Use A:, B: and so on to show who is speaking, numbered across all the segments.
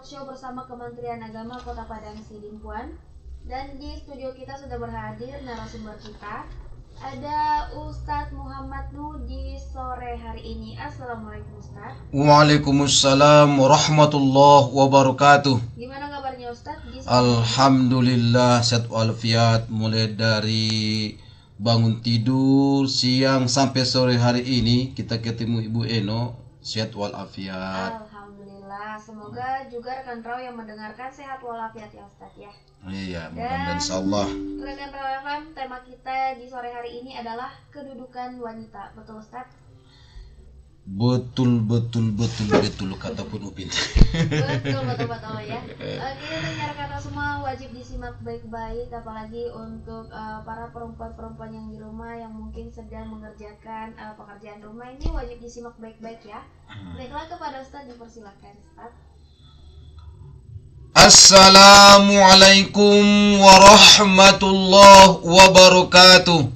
A: Talkshow bersama Kementerian Agama Kota Padang Sidimpuan. Dan di studio kita sudah berhadir narasumber kita. Ada Ustadz Muhammad Nuh di sore hari ini. Assalamualaikum Ustadz.
B: Waalaikumsalam warahmatullahi wabarakatuh.
A: Gimana kabarnya Ustadz?
B: Alhamdulillah sehat walafiat. Mulai dari bangun tidur siang sampai sore hari ini kita ketemu Ibu Eno sehat walafiat.
A: Alhamdulillah. Semoga juga rekan Raw yang mendengarkan sehat walafiat ya Ustadz ya.
B: Iya, mudah-mudahan insyaallah.
A: Rekan Raw FM, tema kita di sore hari ini adalah kedudukan wanita. Betul Ustadz?
B: Betul kata pun Upin.
A: betul ya. Oke, rekan Raw semua wajib disimak baik-baik, apalagi untuk para perempuan-perempuan yang di rumah yang mungkin sedang mengerjakan pekerjaan rumah, ini wajib disimak baik-baik ya. Baiklah, kepada Ustadz dipersilakan Ustadz.
B: Assalamualaikum warahmatullahi wabarakatuh.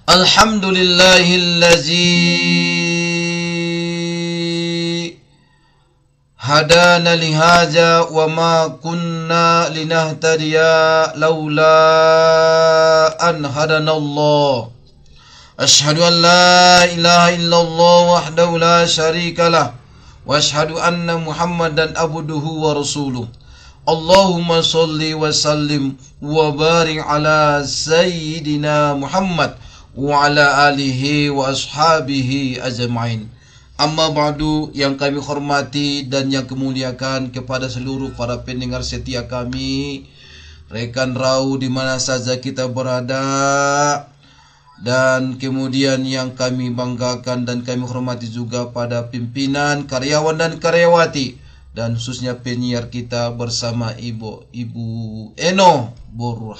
B: Alhamdulillahillazi hadana lihaza wa ma kunna linahtadiya laula an hadanallah. Ashhadu an la ilaha illallah wahdahu la syarika lah. Wa ashhadu anna Muhammadan abduhu wa rasuluh. Allahumma salli wa sallim wa barik ala sayyidina Muhammad wa ala alihi wa ashabihi ajma'in. Amma ba'du, yang kami hormati dan yang kemuliakan kepada seluruh para pendengar setia kami, rekan Raw di mana saja kita berada, dan kemudian yang kami banggakan dan kami hormati juga pada pimpinan, karyawan dan karyawati, dan khususnya penyiar kita bersama Ibu Eno Boru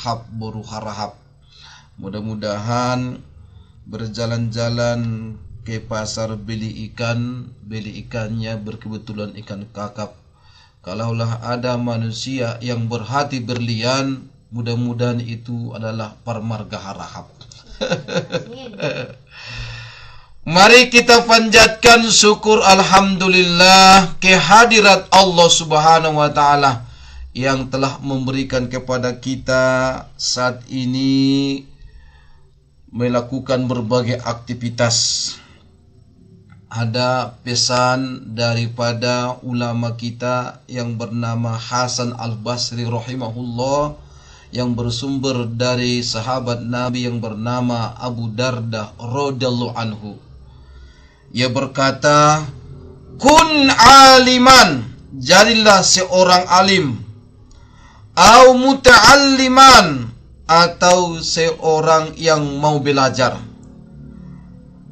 B: Harahap. Mudah-mudahan berjalan-jalan ke pasar beli ikannya berkebetulan ikan kakap. Kalaulah ada manusia yang berhati berlian, mudah-mudahan itu adalah Parmarga Harahap. Mari kita panjatkan syukur alhamdulillah kehadirat Allah Subhanahu wa taala yang telah memberikan kepada kita saat ini melakukan berbagai aktivitas. Ada pesan daripada ulama kita yang bernama Hasan Al-Basri rahimahullah, yang bersumber dari sahabat Nabi yang bernama Abu Darda radhiyallahu anhu. Ia berkata, "Kun aliman, jadilah seorang alim, au muta'alliman, atau seorang yang mau belajar,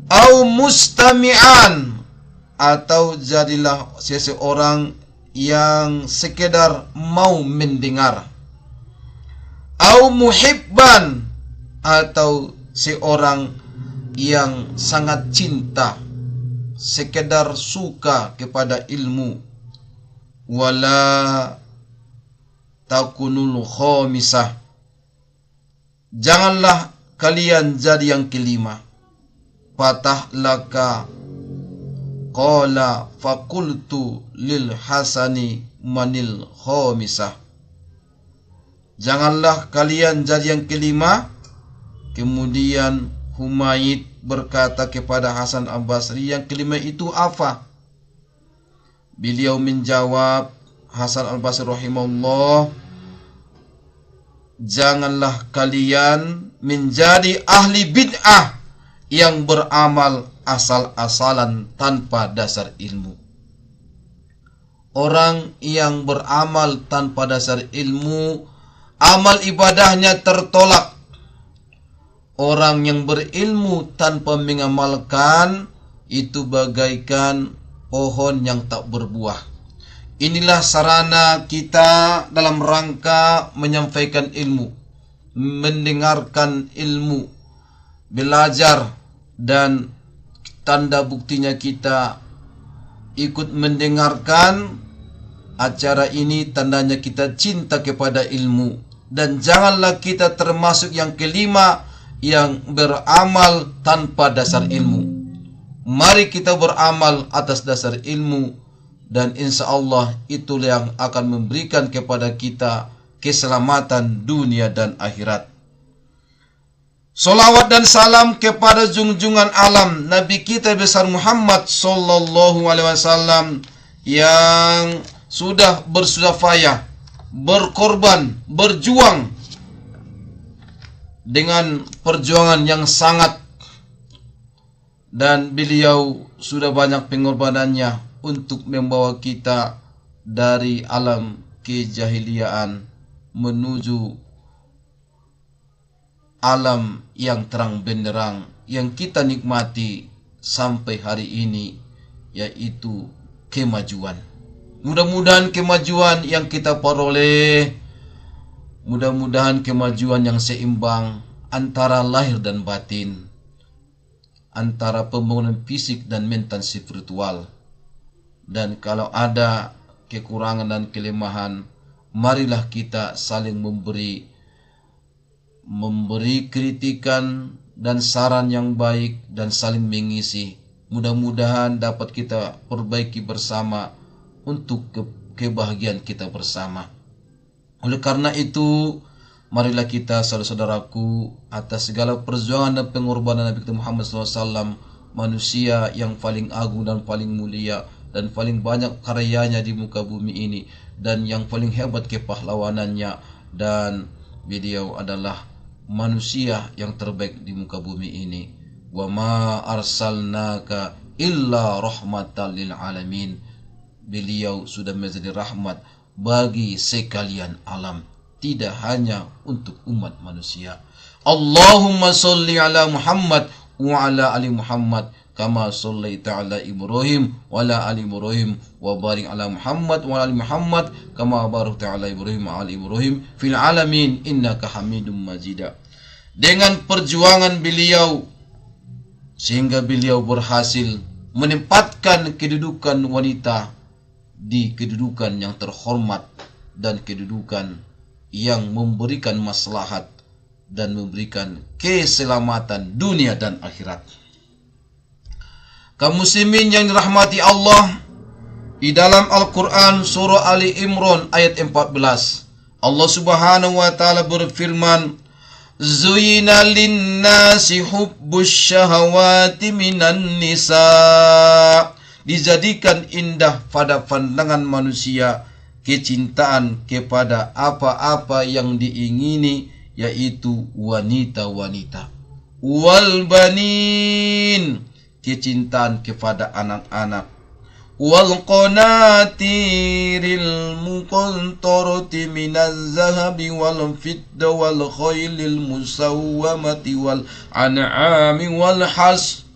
B: au mustami'an, atau jadilah seseorang yang sekedar mau mendengar, au muhibban, atau seorang yang sangat cinta, sekedar suka kepada ilmu, wala takunul khamisah, janganlah kalian jadi yang kelima. Patah laka qala fakultu lil hasani manil khamisah. Janganlah kalian jadi yang kelima. Kemudian Humaid berkata kepada Hasan Al-Basri, yang kelima itu apa? Beliau menjawab, Hasan Al-Basri rahimahullah, janganlah kalian menjadi ahli bid'ah yang beramal asal-asalan tanpa dasar ilmu. Orang yang beramal tanpa dasar ilmu, amal ibadahnya tertolak. Orang yang berilmu tanpa mengamalkan, itu bagaikan pohon yang tak berbuah. Inilah sarana kita dalam rangka menyampaikan ilmu, mendengarkan ilmu, belajar, dan tanda buktinya kita ikut mendengarkan acara ini, tandanya kita cinta kepada ilmu. Dan janganlah kita termasuk yang kelima yang beramal tanpa dasar ilmu. Mari kita beramal atas dasar ilmu, dan insya Allah itulah yang akan memberikan kepada kita keselamatan dunia dan akhirat. Salawat dan salam kepada junjungan alam Nabi kita besar Muhammad sallallahu alaihi wasallam yang sudah bersusah berkorban, berjuang dengan perjuangan yang sangat, dan beliau sudah banyak pengorbanannya untuk membawa kita dari alam kejahiliaan menuju alam yang terang benderang yang kita nikmati sampai hari ini, yaitu kemajuan. Mudah-mudahan kemajuan yang kita peroleh, mudah-mudahan kemajuan yang seimbang antara lahir dan batin, antara pembangunan fisik dan mental spiritual. Dan kalau ada kekurangan dan kelemahan, marilah kita saling memberi kritikan dan saran yang baik dan saling mengisi. Mudah-mudahan dapat kita perbaiki bersama untuk kebahagiaan kita bersama. Oleh karena itu, marilah kita saudara-saudaraku, atas segala perjuangan dan pengorbanan Nabi kita Muhammad SAW, manusia yang paling agung dan paling mulia dan paling banyak karyanya di muka bumi ini, dan yang paling hebat kepahlawanannya, dan beliau adalah manusia yang terbaik di muka bumi ini. Wa ma arsalnaka illa rahmatan lil alamin. Beliau sudah menjadi rahmat bagi sekalian alam, tidak hanya untuk umat manusia. Allahumma sholli ala Muhammad wa ala ali Muhammad kama shallaita ala Ibrahim wa ala ali Ibrahim wa barik ala Muhammad wa ala ali Muhammad kama barakta ala Ibrahim wa ala Ibrahim fil alamin innaka Hamidum Majid. Dengan perjuangan beliau sehingga beliau berhasil menempatkan kedudukan wanita di kedudukan yang terhormat dan kedudukan yang memberikan maslahat dan memberikan keselamatan dunia dan akhirat. Kaum muslimin yang dirahmati Allah, di dalam Al-Quran surah Ali Imran ayat 14, Allah subhanahu wa ta'ala berfirman, Zuyina linnasi hubbus syahawati minan nisa. Dijadikan indah pada pandangan manusia kecintaan kepada apa-apa yang diingini, yaitu wanita-wanita. Wal banin, kecintaan kepada anak-anak. Wal qanatiril muqantarati minaz zahabi wal fidda wal khaylil musawwamati wal an'ami wal has,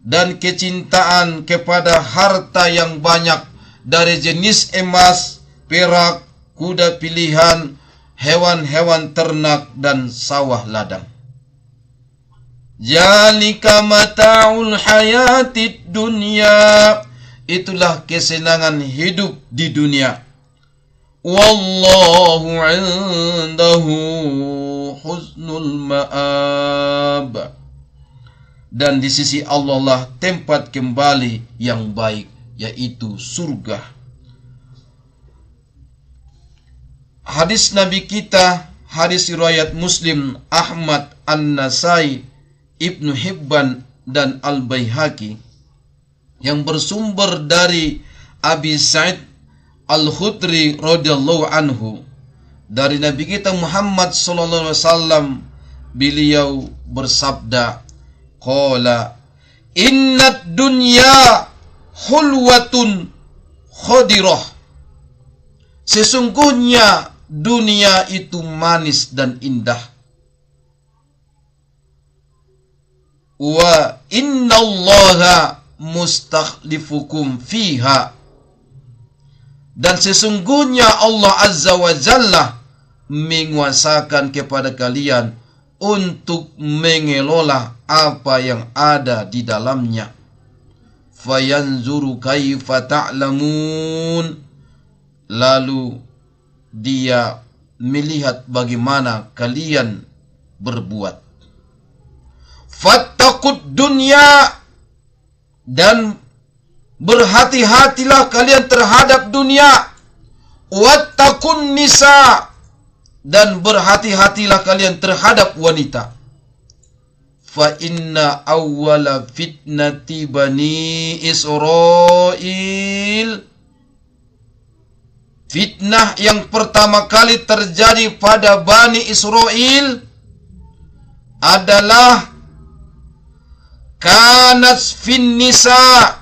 B: dan kecintaan kepada harta yang banyak dari jenis emas, perak, kuda pilihan, hewan-hewan ternak dan sawah ladang. Zalika mata'ul hayatid dunya, itulah kesenangan hidup di dunia. Wallahu 'indahu husnul ma'ab, dan di sisi Allah lah tempat kembali yang baik, yaitu surga. Hadis Nabi kita, hadis riwayat Muslim, Ahmad, An-Nasai, Ibnu Hibban dan Al-Baihaqi, yang bersumber dari Abi Sa'id Al-Khudri radhiyallahu anhu, dari Nabi kita Muhammad sallallahu alaihi wasallam, beliau bersabda, qala innad dunya hulwatun khadirah, sesungguhnya dunia itu manis dan indah. Wa innallaha mustakhlifukum fiha, dan sesungguhnya Allah Azza wa Jalla menguasakan kepada kalian untuk mengelola apa yang ada di dalamnya. Fayanzuru kaifa ta'lamun, lalu dia melihat bagaimana kalian berbuat. Fattaqud dunya, dan berhati-hatilah kalian terhadap dunia. Wattaqun nisa, dan berhati-hatilah kalian terhadap wanita. Fa inna awwala fitnati bani Israil, fitnah yang pertama kali terjadi pada Bani Israel adalah kanat fin nisa,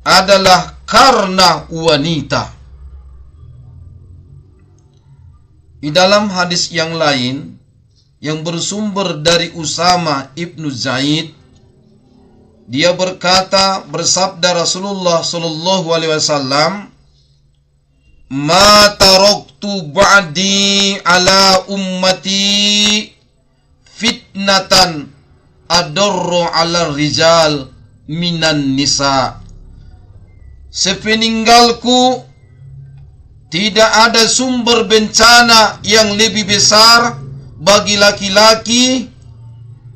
B: adalah karena wanita. Di dalam hadis yang lain yang bersumber dari Usama ibnu Zaid, dia berkata, bersabda Rasulullah sallallahu alaihi wasallam, "Ma taraktu ba'di ala ummati fitnatan adarru ala rijal minan nisa." Sepeninggalku tidak ada sumber bencana yang lebih besar bagi laki-laki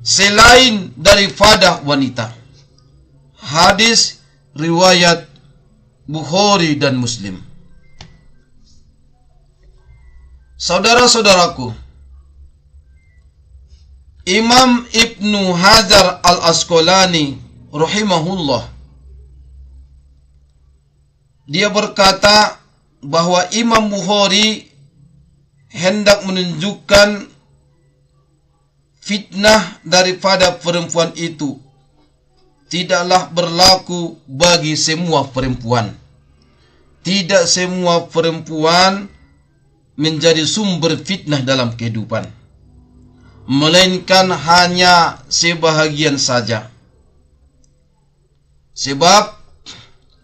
B: selain daripada wanita. Hadis riwayat Bukhari dan Muslim. Saudara-saudaraku, Imam Ibnu Hajar Al-Asqalani rahimahullah, dia berkata bahwa Imam Bukhari hendak menunjukkan fitnah daripada perempuan itu tidaklah berlaku bagi semua perempuan. Tidak semua perempuan menjadi sumber fitnah dalam kehidupan, melainkan hanya sebahagian saja. Sebab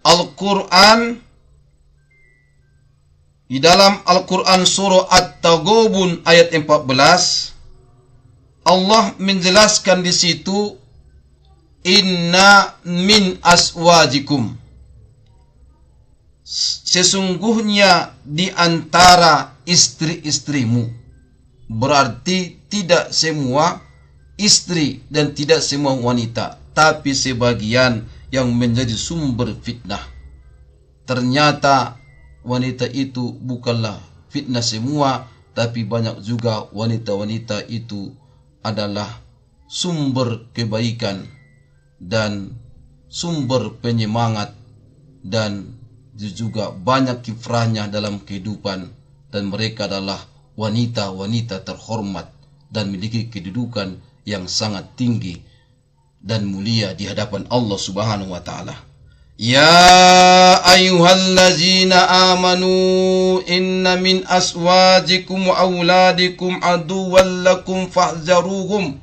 B: Al-Quran, di dalam Al-Quran surah At-Taghabun ayat 14, Allah menjelaskan di situ, "Inna min aswajikum." Sesungguhnya di antara istri-istrimu. Berarti tidak semua istri dan tidak semua wanita, tapi sebagian yang menjadi sumber fitnah. Ternyata wanita itu bukanlah fitnah semua, tapi banyak juga wanita-wanita itu adalah sumber kebaikan dan sumber penyemangat, dan juga banyak kiprahnya dalam kehidupan, dan mereka adalah wanita-wanita terhormat dan memiliki kedudukan yang sangat tinggi dan mulia di hadapan Allah Subhanahu wa taala. Ya ayyuhallazina amanu inna min aswajikum wa auladikum aduwwan lakum fahzaruhum.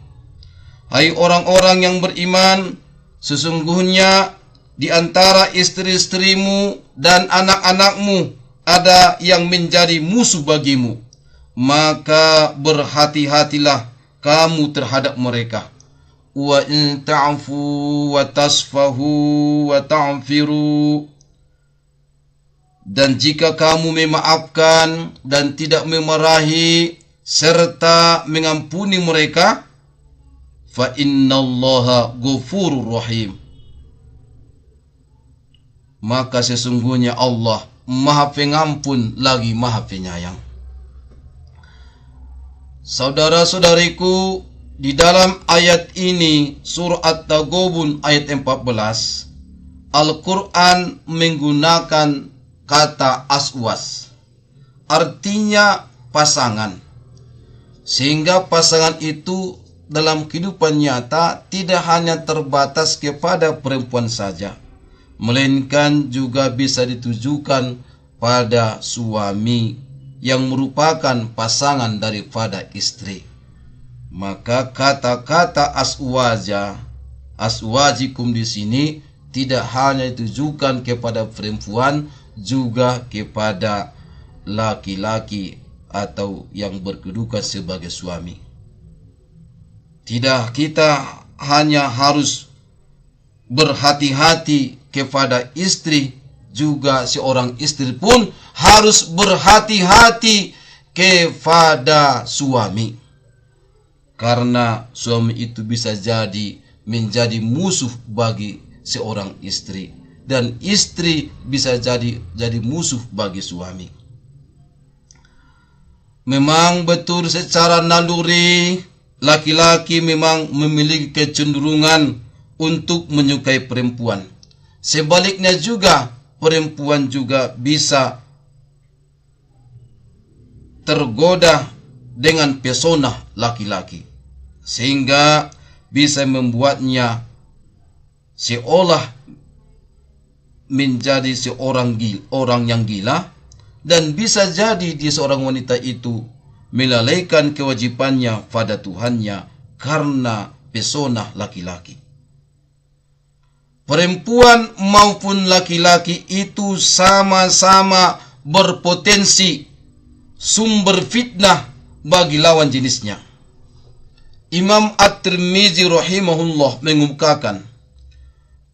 B: Hai orang-orang yang beriman, sesungguhnya di antara istri-istrimu dan anak-anakmu ada yang menjadi musuh bagimu, maka berhati-hatilah kamu terhadap mereka. Wa in ta'fu wa tasfahu wa ta'firu, dan jika kamu memaafkan dan tidak memarahi serta mengampuni mereka, fa innallaha ghafurur rahim, maka sesungguhnya Allah Maha Pengampun lagi Maha Penyayang. Saudara-saudariku, di dalam ayat ini, surah At-Taghabun ayat 14, Al-Quran menggunakan kata aswas, artinya pasangan. Sehingga pasangan itu dalam kehidupan nyata tidak hanya terbatas kepada perempuan saja, melainkan juga bisa ditujukan pada suami yang merupakan pasangan daripada istri. Maka kata-kata aswajikum di sini tidak hanya ditujukan kepada perempuan, juga kepada laki-laki atau yang berkedudukan sebagai suami. Tidak, kita hanya harus berhati-hati kepada istri, juga seorang istri pun harus berhati-hati kepada suami. Karena suami itu bisa jadi menjadi musuh bagi seorang istri, dan istri bisa jadi musuh bagi suami. Memang betul secara naluri laki-laki memang memiliki kecenderungan untuk menyukai perempuan. Sebaliknya juga perempuan juga bisa tergoda dengan pesona laki-laki, sehingga bisa membuatnya seolah menjadi orang yang gila, dan bisa jadi di seorang wanita itu melalaikan kewajibannya pada Tuhannya karena pesona laki-laki. Perempuan maupun laki-laki itu sama-sama berpotensi sumber fitnah bagi lawan jenisnya. Imam At-Tirmizi rahimahullah mengungkapkan,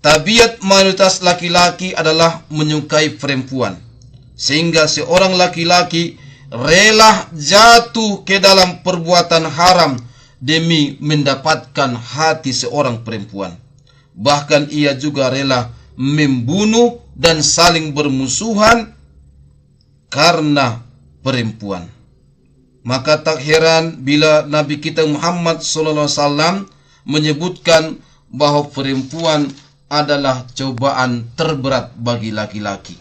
B: tabiat mayoritas laki-laki adalah menyukai perempuan, sehingga seorang laki-laki rela jatuh ke dalam perbuatan haram demi mendapatkan hati seorang perempuan. Bahkan ia juga rela membunuh dan saling bermusuhan karena perempuan. Maka tak heran bila Nabi kita Muhammad SAW menyebutkan bahwa perempuan adalah cobaan terberat bagi laki-laki.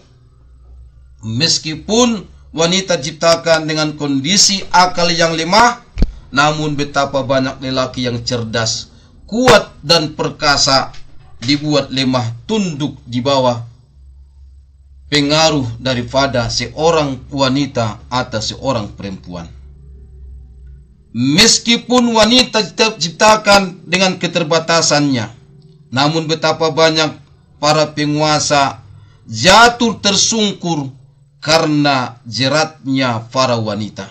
B: Meskipun wanita diciptakan dengan kondisi akal yang lemah, namun betapa banyak lelaki yang cerdas, kuat dan perkasa dibuat lemah tunduk di bawah pengaruh daripada seorang wanita atau seorang perempuan. Meskipun wanita diciptakan dengan keterbatasannya, namun betapa banyak para penguasa jatuh tersungkur karena jeratnya para wanita.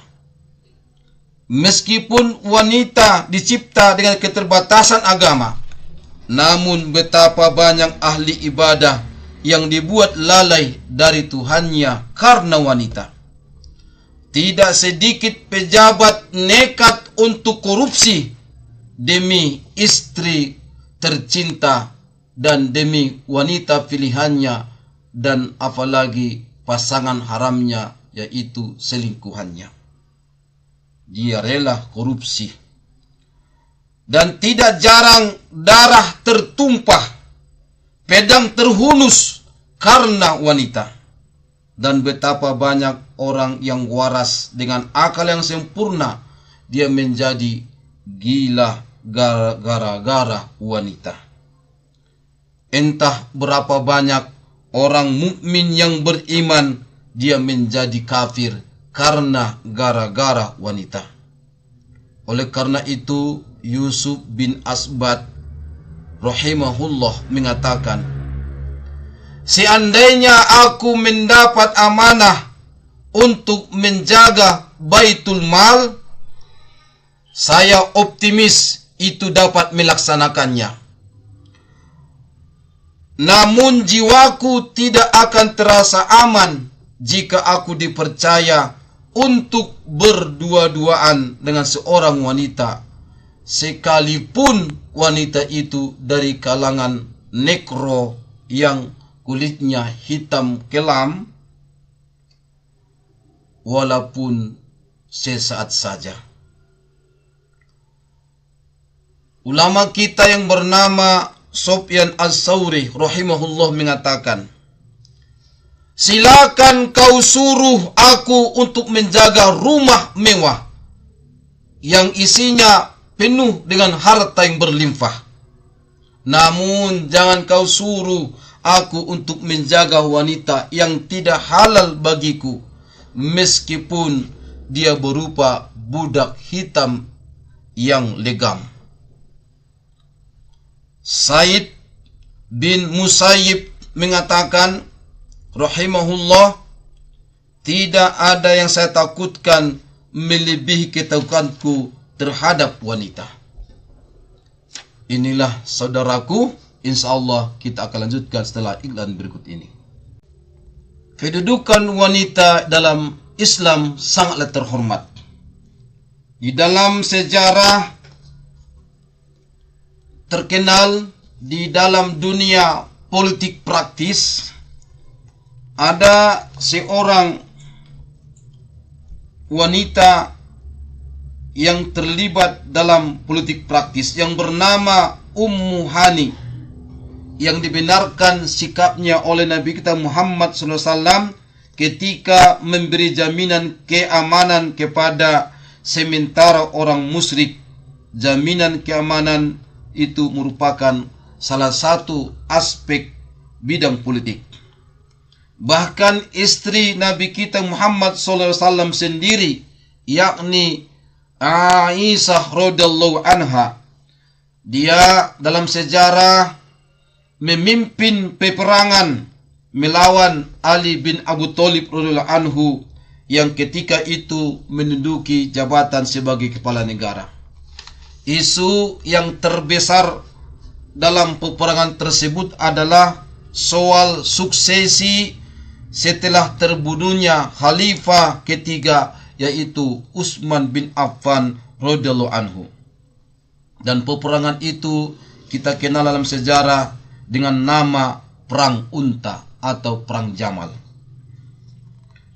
B: Meskipun wanita dicipta dengan keterbatasan agama, namun betapa banyak ahli ibadah yang dibuat lalai dari Tuhannya karena wanita. Tidak sedikit pejabat nekat untuk korupsi demi istri tercinta dan demi wanita pilihannya, dan apalagi pasangan haramnya, yaitu selingkuhannya. Dia rela korupsi. Dan tidak jarang darah tertumpah, pedang terhunus karena wanita. Dan betapa banyak orang yang waras dengan akal yang sempurna, dia menjadi gila gara-gara wanita. Entah berapa banyak orang mukmin yang beriman, dia menjadi kafir karena gara-gara wanita. Oleh karena itu, Yusuf bin Asbad rahimahullah mengatakan, seandainya aku mendapat amanah untuk menjaga Baitul Mal, saya optimis itu dapat melaksanakannya. Namun jiwaku tidak akan terasa aman jika aku dipercaya untuk berdua-duaan dengan seorang wanita, sekalipun wanita itu dari kalangan nekro yang kulitnya hitam kelam, walaupun sesaat saja. Ulama kita yang bernama Sufyan Ats-Tsauri rahimahullah mengatakan, silakan kau suruh aku untuk menjaga rumah mewah yang isinya penuh dengan harta yang berlimpah. Namun jangan kau suruh aku untuk menjaga wanita yang tidak halal bagiku, meskipun dia berupa budak hitam yang legam. Said bin Musayyib mengatakan rahimahullah, tidak ada yang saya takutkan melebihi ketakutanku terhadap wanita. Inilah saudaraku, insyaallah kita akan lanjutkan setelah iklan berikut ini. Kedudukan wanita dalam Islam sangatlah terhormat. Di dalam sejarah terkenal di dalam dunia politik praktis, ada seorang wanita yang terlibat dalam politik praktis yang bernama Ummu Hani, yang dibenarkan sikapnya oleh Nabi kita Muhammad SAW ketika memberi jaminan keamanan kepada sementara orang musyrik. Jaminan keamanan itu merupakan salah satu aspek bidang politik. Bahkan istri Nabi kita Muhammad SAW sendiri, yakni Aisyah radhiyallahu anha, dia dalam sejarah memimpin peperangan melawan Ali bin Abu Thalib radhiyallahu anhu yang ketika itu menduduki jabatan sebagai kepala negara. Isu yang terbesar dalam peperangan tersebut adalah soal suksesi setelah terbunuhnya khalifah ketiga, yaitu Utsman bin Affan radhiyallahu anhu. Dan peperangan itu kita kenal dalam sejarah dengan nama Perang Unta atau Perang Jamal.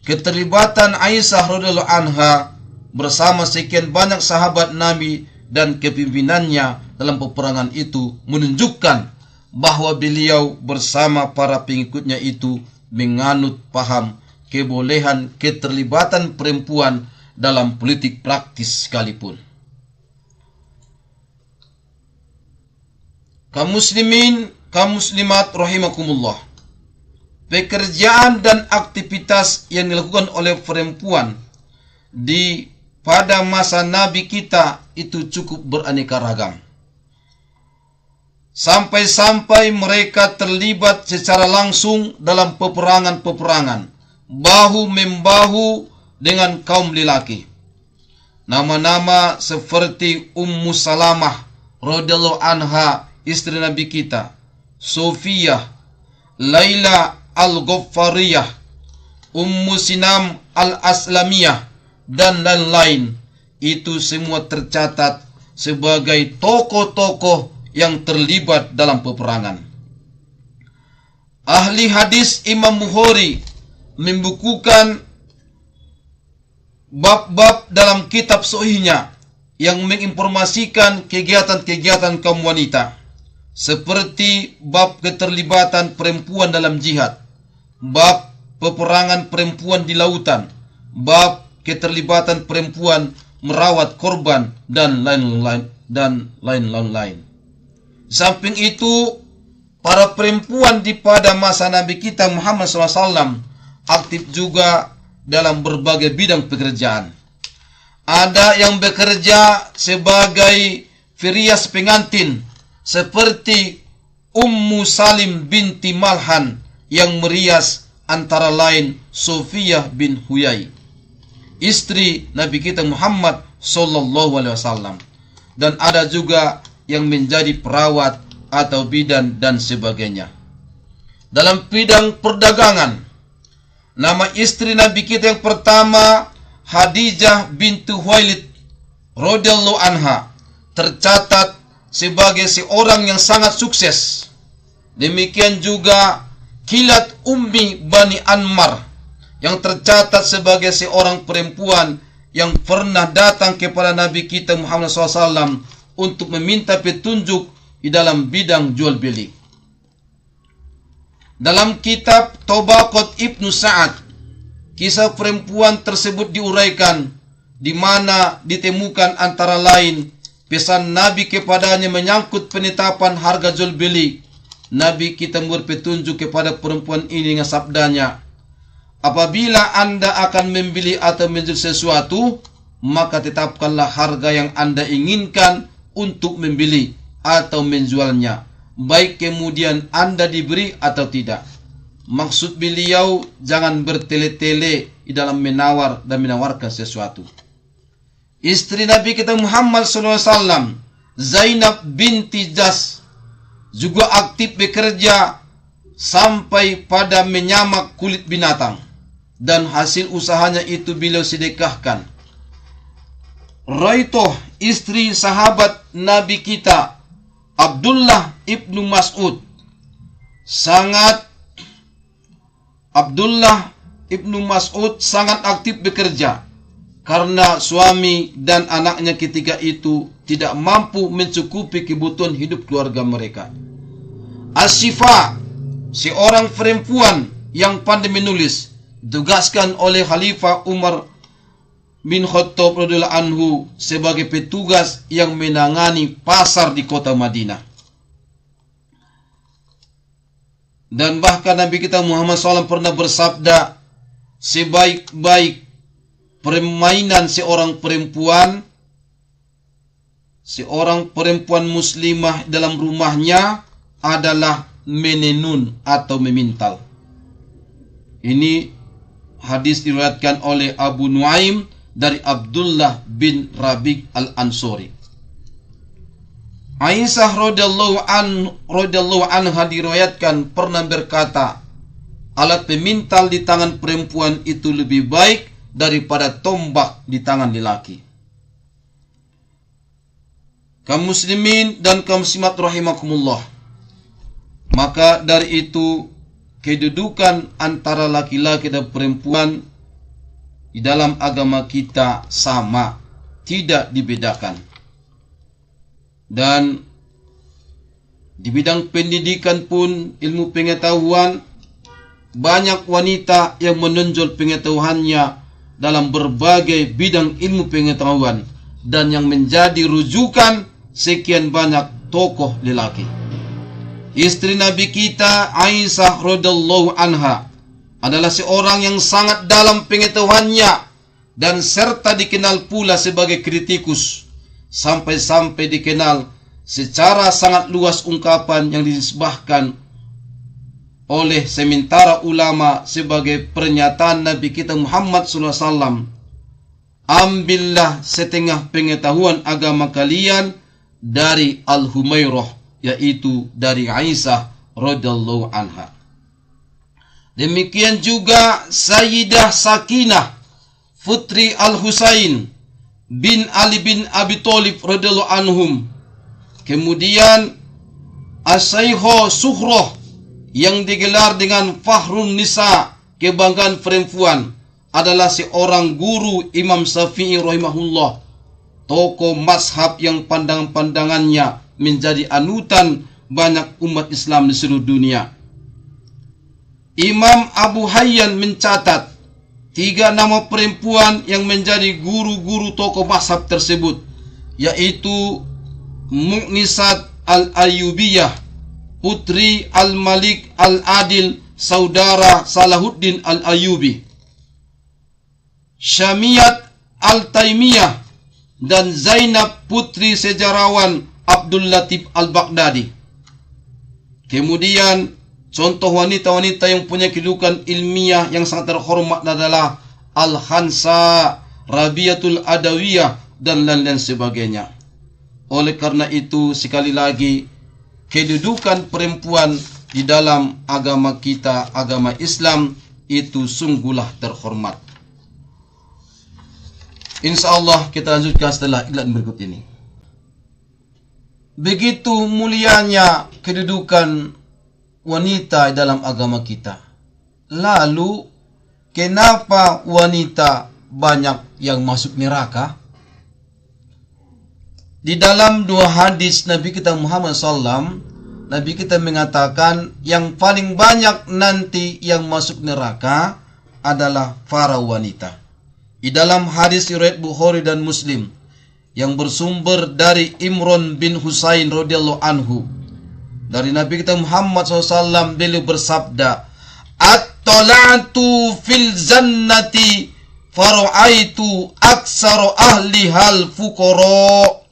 B: Keterlibatan Aisyah radhiyallahu anha bersama sekian banyak sahabat Nabi dan kepimpinannya dalam peperangan itu menunjukkan bahwa beliau bersama para pengikutnya itu menganut paham kebolehan keterlibatan perempuan dalam politik praktis sekalipun. Kaum muslimin, kaum muslimat rahimakumullah, pekerjaan dan aktivitas yang dilakukan oleh perempuan pada masa Nabi kita itu cukup beraneka ragam. Sampai-sampai mereka terlibat secara langsung dalam peperangan-peperangan, bahu-membahu dengan kaum lelaki. Nama-nama seperti Ummu Salamah radhiyallahu anha, istri Nabi kita, Sofiyah, Laila Al-Ghaffariyah, Ummu Sinam Al-Aslamiyah, dan lain-lain, itu semua tercatat sebagai tokoh-tokoh yang terlibat dalam peperangan. Ahli hadis Imam Bukhari membukukan bab-bab dalam kitab sahihnya yang menginformasikan kegiatan-kegiatan kaum wanita, seperti bab keterlibatan perempuan dalam jihad, bab peperangan perempuan di lautan, bab keterlibatan perempuan merawat korban, dan lain-lain. Samping itu, para perempuan pada masa Nabi kita Muhammad SAW aktif juga dalam berbagai bidang pekerjaan. Ada yang bekerja sebagai firias pengantin, seperti Ummu Salim binti Malhan yang merias antara lain Sofiyah bin Huyai, istri Nabi kita Muhammad SAW. Dan ada juga yang menjadi perawat atau bidan dan sebagainya. Dalam bidang perdagangan, nama istri Nabi kita yang pertama, Khadijah bintu Khuwailid radhiyallahu anha, tercatat sebagai seorang yang sangat sukses. Demikian juga Kilat Ummi Bani Anmar, yang tercatat sebagai seorang perempuan yang pernah datang kepada Nabi kita Muhammad SAW untuk meminta petunjuk di dalam bidang jual beli. Dalam kitab Tabaqat Ibnu Sa'ad, kisah perempuan tersebut diuraikan, di mana ditemukan antara lain pesan Nabi kepadanya menyangkut penetapan harga jual beli. Nabi kita memberi petunjuk kepada perempuan ini dengan sabdanya, apabila Anda akan membeli atau menjual sesuatu, maka tetapkanlah harga yang Anda inginkan untuk membeli atau menjualnya, baik kemudian Anda diberi atau tidak. Maksud beliau, jangan bertele-tele di dalam menawar dan menawarkan sesuatu. Istri Nabi kita Muhammad SAW, Zainab binti Jas, juga aktif bekerja sampai pada menyamak kulit binatang, dan hasil usahanya itu beliau sedekahkan. Raitoh, istri sahabat Nabi kita Abdullah ibnu Mas'ud, sangat Abdullah ibnu Mas'ud sangat aktif bekerja karena suami dan anaknya ketika itu tidak mampu mencukupi kebutuhan hidup keluarga mereka. Asy-Syifa, seorang perempuan yang pandai menulis, ditugaskan oleh Khalifah Umar bin Khattab radhiyallahu anhu sebagai petugas yang menangani pasar di kota Madinah. Dan bahkan Nabi kita Muhammad SAW pernah bersabda, sebaik-baik permainan seorang perempuan muslimah dalam rumahnya adalah menenun atau memintal. Ini hadis diriwayatkan oleh Abu Nuaim dari Abdullah bin Rabi' al-Ansori. Aisyah radhiyallahu anha diriwayatkan pernah berkata, alat pemintal di tangan perempuan itu lebih baik daripada tombak di tangan lelaki. Kaum muslimin dan kaum muslimat rahimakumullah. Maka dari itu kedudukan antara laki-laki dan perempuan di dalam agama kita sama, tidak dibedakan. Dan di bidang pendidikan pun, ilmu pengetahuan, banyak wanita yang menonjol pengetahuannya dalam berbagai bidang ilmu pengetahuan dan yang menjadi rujukan sekian banyak tokoh lelaki. Istri Nabi kita Aisyah radhiyallahu anha adalah seorang yang sangat dalam pengetahuannya dan serta dikenal pula sebagai kritikus, sampai-sampai dikenal secara sangat luas ungkapan yang disebahkan oleh sementara ulama sebagai pernyataan Nabi kita Muhammad SAW. Ambillah setengah pengetahuan agama kalian dari Al-Humairah, yaitu dari Aisyah radhiyallahu anha. Demikian juga Sayyidah Sakinah putri Al-Husain bin Ali bin Abi Thalib radhiyallahu anhum. Kemudian As-Sayyihah Suhrah yang digelar dengan Fahrun Nisa, kebanggaan perempuan, adalah seorang guru Imam Syafi'i rahimahullah, tokoh mazhab yang pandangan-pandangannya menjadi anutan banyak umat Islam di seluruh dunia. Imam Abu Hayyan mencatat 3 nama perempuan yang menjadi guru-guru tokoh mazhab tersebut, yaitu Mu'nisat Al-Ayyubiyah, putri Al-Malik Al-Adil, saudara Salahuddin Al-Ayyubi; Syamiyat Al-Taimiyah; dan Zainab, putri sejarawan Abdul Latif Al-Baghdadi. Kemudian contoh wanita-wanita yang punya kedudukan ilmiah yang sangat terhormat adalah Al-Khansa, Rabiatul Adawiyah, dan lain-lain sebagainya. Oleh karena itu, sekali lagi, kedudukan perempuan di dalam agama kita, agama Islam, itu sungguhlah terhormat. InsyaAllah kita lanjutkan setelah iklan berikut ini. Begitu mulianya kedudukan wanita dalam agama kita. Lalu, kenapa wanita banyak yang masuk neraka? Di dalam 2 hadis Nabi kita Muhammad SAW, Nabi kita mengatakan yang paling banyak nanti yang masuk neraka adalah para wanita. Di dalam hadis riwayat Bukhari dan Muslim yang bersumber dari Imran bin Husain radhiyallahu anhu, dari Nabi kita Muhammad SAW, beliau bersabda, "At-tala'tu fil jannati fara'aitu aksara ahlihal fuqara."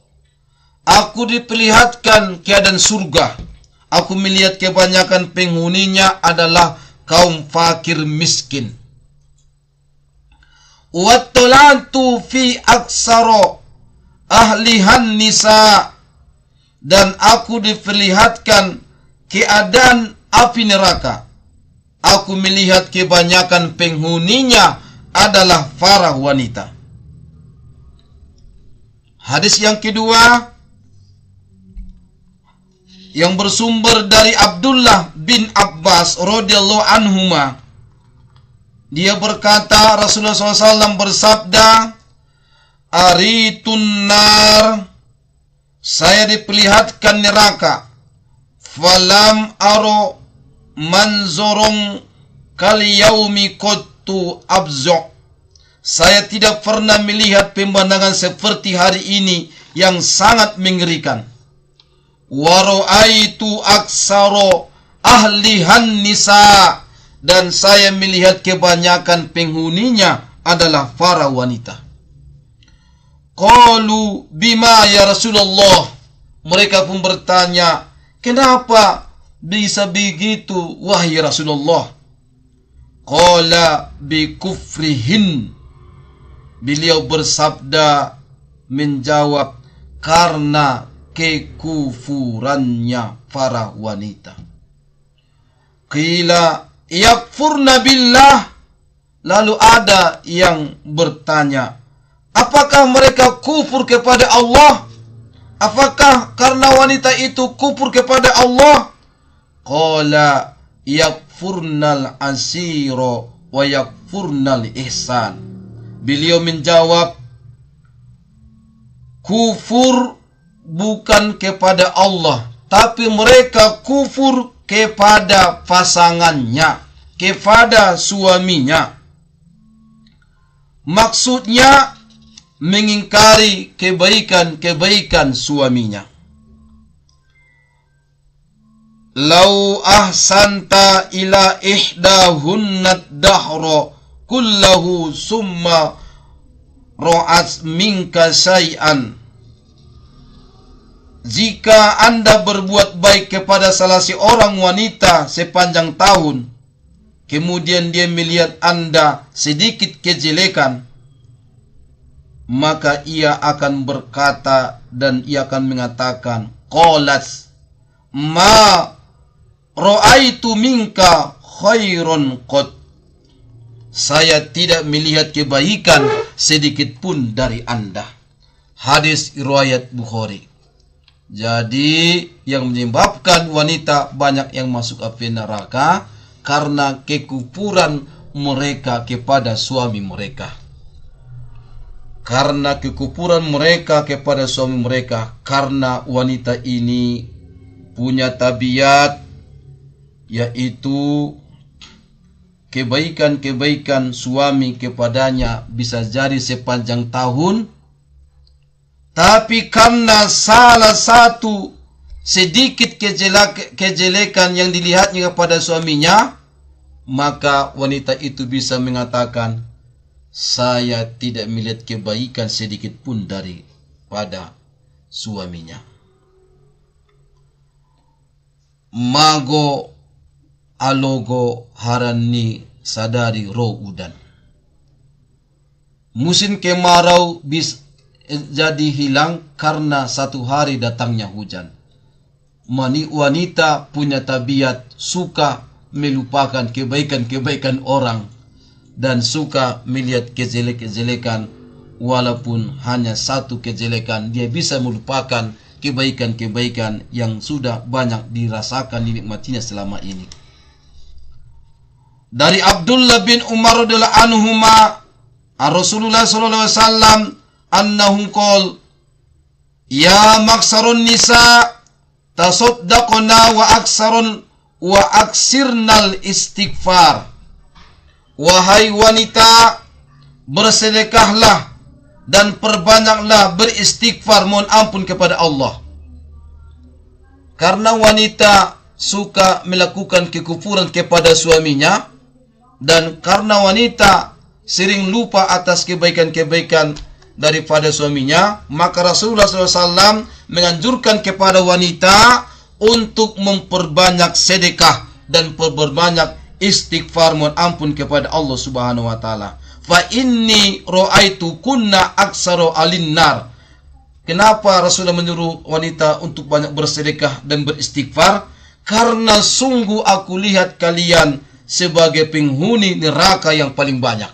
B: Aku diperlihatkan keadaan surga. Aku melihat kebanyakan penghuninya adalah kaum fakir miskin. Wattola'tu fi aksara ahlihan nisa. Dan aku diperlihatkan keadaan api neraka. Aku melihat kebanyakan penghuninya adalah para wanita. Hadis yang kedua, yang bersumber dari Abdullah bin Abbas radhiyallahu anhuma. Dia berkata, Rasulullah SAW bersabda, aritun nar, saya diperlihatkan neraka, falam aro manzorong kali yaumi qattu abzu', saya tidak pernah melihat pemandangan seperti hari ini yang sangat mengerikan. Wa ra'aitu aksaro ahlihan nisa, dan saya melihat kebanyakan penghuninya adalah para wanita. Qalu bima ya Rasulullah, mereka pun bertanya, kenapa bisa begitu wahai Rasulullah? Qala bi kufrihin, beliau bersabda menjawab, karena kekufurannya para wanita. Qila yakfurna billah, lalu ada yang bertanya, apakah mereka kufur kepada Allah? Apakah karena wanita itu kufur kepada Allah? Qala yakfurnal asiro wa yakfurnal ihsan, beliau menjawab, kufur bukan kepada Allah, tapi mereka kufur kepada pasangannya, kepada suaminya. Maksudnya mengingkari kebaikan-kebaikan suaminya. Lau ahsanta ila ihdahunna dahra kullahu summa ro'at minka syai'an, jika Anda berbuat baik kepada salah seorang wanita sepanjang tahun, kemudian dia melihat Anda sedikit kejelekan, maka ia akan berkata dan ia akan mengatakan, qalat ma ra'aitu minka khairun qad, saya tidak melihat kebaikan sedikit pun dari Anda. Hadis riwayat Bukhari. Jadi yang menyebabkan wanita banyak yang masuk api neraka karena kekufuran mereka kepada suami mereka. Karena kekufuran mereka kepada suami mereka, karena wanita ini punya tabiat, yaitu kebaikan-kebaikan suami kepadanya bisa jadi sepanjang tahun, tapi karena salah satu sedikit kejelekan yang dilihatnya kepada suaminya, maka wanita itu bisa mengatakan, saya tidak melihat kebaikan sedikit pun daripada suaminya. Mago alogo harani sadari ro udan. Musim kemarau bisa jadi hilang karena satu hari datangnya hujan. Wanita punya tabiat suka melupakan kebaikan-kebaikan orang dan suka melihat kejelekan, walaupun hanya satu kejelekan, dia bisa melupakan kebaikan-kebaikan yang sudah banyak dirasakan dinikmatinya selama ini. Dari Abdullah bin Umar radhiyallahu anhuma, Rasulullah sallallahu alaihi wasallam annahu qol, ya maksarun nisa tasaddaqna wa aksirnal istighfar, wahai wanita bersedekahlah dan perbanyaklah beristighfar, mohon ampun kepada Allah. Karena wanita suka melakukan kekufuran kepada suaminya, dan karena wanita sering lupa atas kebaikan-kebaikan daripada suaminya, maka Rasulullah SAW menganjurkan kepada wanita untuk memperbanyak sedekah dan memperbanyak istighfar, mohon ampun kepada Allah Subhanahu wa taala. Fa inni ra'aitu kunna aksaro alinnar. Kenapa Rasulullah menyuruh wanita untuk banyak bersedekah dan beristighfar? Karena sungguh aku lihat kalian sebagai penghuni neraka yang paling banyak.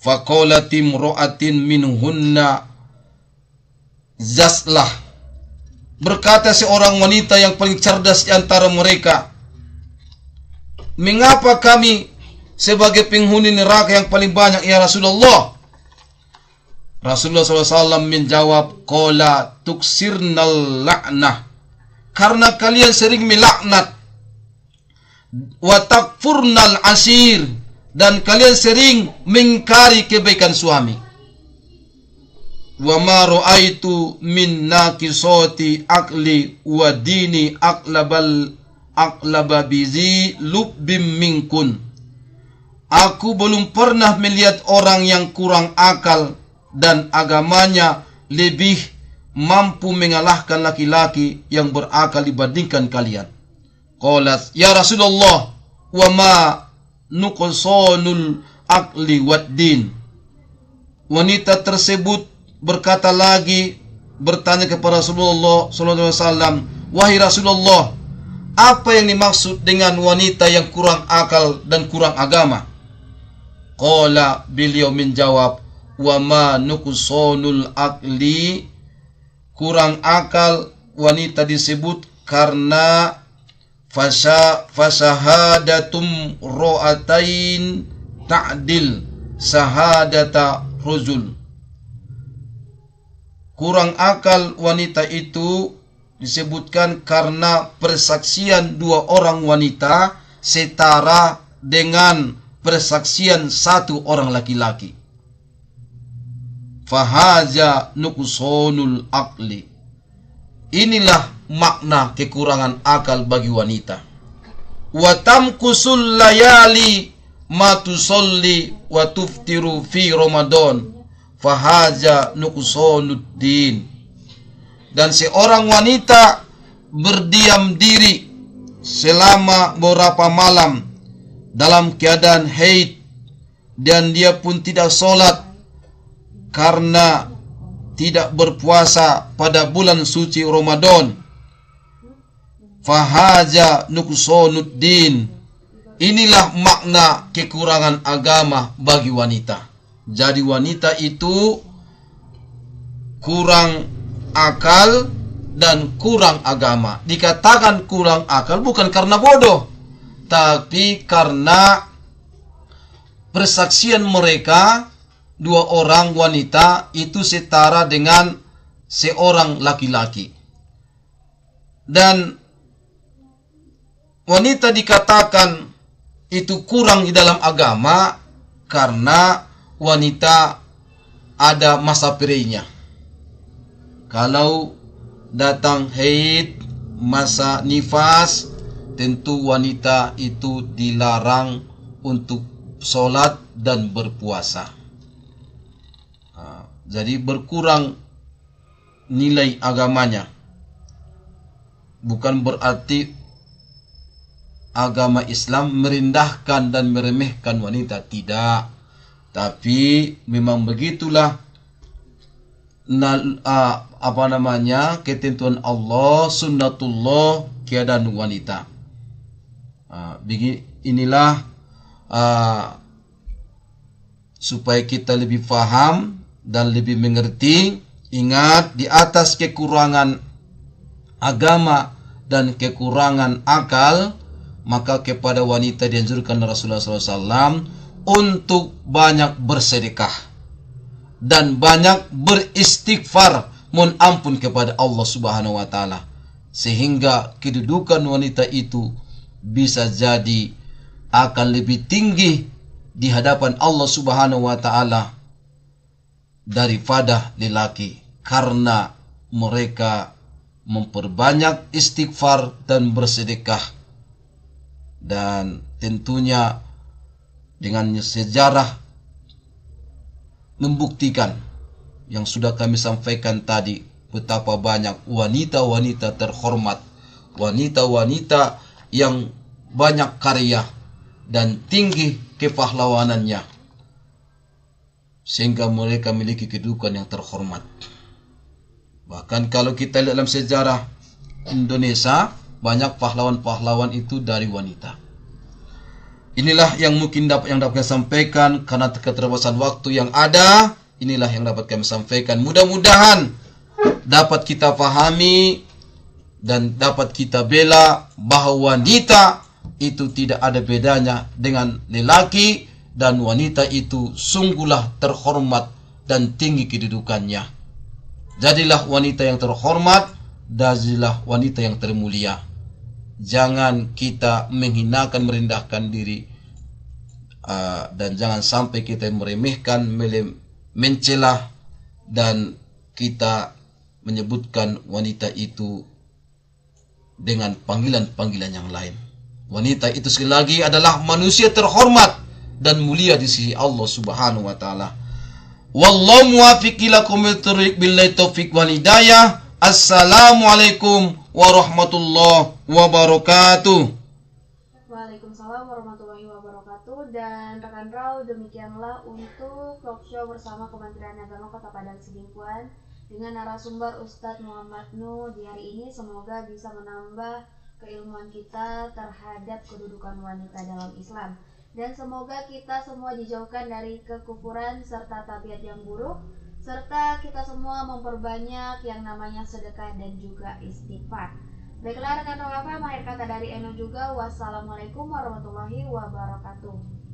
B: Faqalatim ro'atin minhunna zaslah, Berkata seorang wanita yang paling cerdas di antara mereka, "Mengapa kami sebagai penghuni neraka yang paling banyak ya Rasulullah?" Rasulullah SAW menjawab, "Qala tuksirnal la'nah." Karena kalian sering melaknat. Wa takfurnal ashir. Dan kalian sering mengingkari kebaikan suami. Wa ma ra'aitu min naqisati aqli wa dini aqlaba bizi lubbim minkun. Aku belum pernah melihat orang yang kurang akal dan agamanya lebih mampu mengalahkan laki-laki yang berakal dibandingkan kalian. Qalat, "Ya Rasulullah, wa ma nuqsanul aqli wad din." Wanita tersebut berkata lagi, bertanya kepada Rasulullah SAW, "Wahai Rasulullah, apa yang dimaksud dengan wanita yang kurang akal dan kurang agama?" Qala, beliau menjawab, "Wa ma nuqsanul aqli." Kurang akal wanita disebut karena fasahadatum ro'atain ta'dil sahadata rujul. Kurang akal wanita itu disebutkan karena persaksian dua orang wanita setara dengan persaksian satu orang laki-laki. Fahaja nuqsanul aqli. Inilah makna kekurangan akal bagi wanita. Wa tamkusul layali ma tusalli wa tuftiru fi Ramadan. Fahaja nuqsanuddin. Dan seorang wanita berdiam diri selama beberapa malam dalam keadaan haid dan dia pun tidak sholat karena tidak berpuasa pada bulan suci Ramadan. Fahaja nuqsanuddin. Inilah makna kekurangan agama bagi wanita. Jadi wanita itu kurang akal dan kurang agama. Dikatakan kurang akal bukan karena bodoh, tapi karena persaksian mereka dua orang wanita itu setara dengan seorang laki-laki. Dan wanita dikatakan itu kurang di dalam agama karena wanita ada masa perinya. Kalau datang haid, masa nifas, tentu wanita itu dilarang untuk sholat dan berpuasa. Jadi berkurang nilai agamanya. Bukan berarti agama Islam merendahkan dan meremehkan wanita, tidak. Tapi memang begitulah ketentuan Allah, sunnatullah keadaan wanita. Inilah supaya kita lebih faham dan lebih mengerti. Ingat, di atas kekurangan agama dan kekurangan akal, maka kepada wanita dianjurkan Rasulullah SAW untuk banyak bersedekah dan banyak beristighfar, mohon ampun kepada Allah Subhanahu wa taala, sehingga kedudukan wanita itu bisa jadi akan lebih tinggi di hadapan Allah Subhanahu wa taala daripada lelaki, karena mereka memperbanyak istighfar dan bersedekah. Dan tentunya dengan sejarah membuktikan yang sudah kami sampaikan tadi, betapa banyak wanita-wanita terhormat, wanita-wanita yang banyak karya dan tinggi kepahlawanannya, sehingga mereka memiliki kedudukan yang terhormat. Bahkan kalau kita lihat dalam sejarah Indonesia, banyak pahlawan-pahlawan itu dari wanita. Inilah yang mungkin dapat kami sampaikan karena keterbatasan waktu yang ada. Inilah yang dapat kami sampaikan. Mudah-mudahan dapat kita pahami dan dapat kita bela bahwa wanita itu tidak ada bedanya dengan lelaki, dan wanita itu sungguhlah terhormat dan tinggi kedudukannya. Jadilah wanita yang terhormat, jadilah wanita yang termulia. Jangan kita menghinakan, merendahkan diri, dan jangan sampai kita meremehkan, mencela, dan kita menyebutkan wanita itu dengan panggilan-panggilan yang lain. Wanita itu sekali lagi adalah manusia terhormat dan mulia di sisi Allah Subhanahu wa taala. Wallahu muwaffiq ila aqwamit thoriq, billahi taufiq wal hidayah. Assalamualaikum warahmatullahi wabarakatuh.
A: Waalaikumsalam warahmatullahi wabarakatuh. Dan rekan Raw, demikianlah untuk talk show bersama Kementerian Agama Kota Padang Sidimpuan dengan narasumber Ustadz Muhammad Nuh di hari ini. Semoga bisa menambah keilmuan kita terhadap kedudukan wanita dalam Islam, dan semoga kita semua dijauhkan dari kekufuran serta tabiat yang buruk, serta kita semua memperbanyak yang namanya sedekah dan juga istighfar. Baiklah rekan Raw, akhir kata dari Eno juga, wassalamualaikum warahmatullahi wabarakatuh.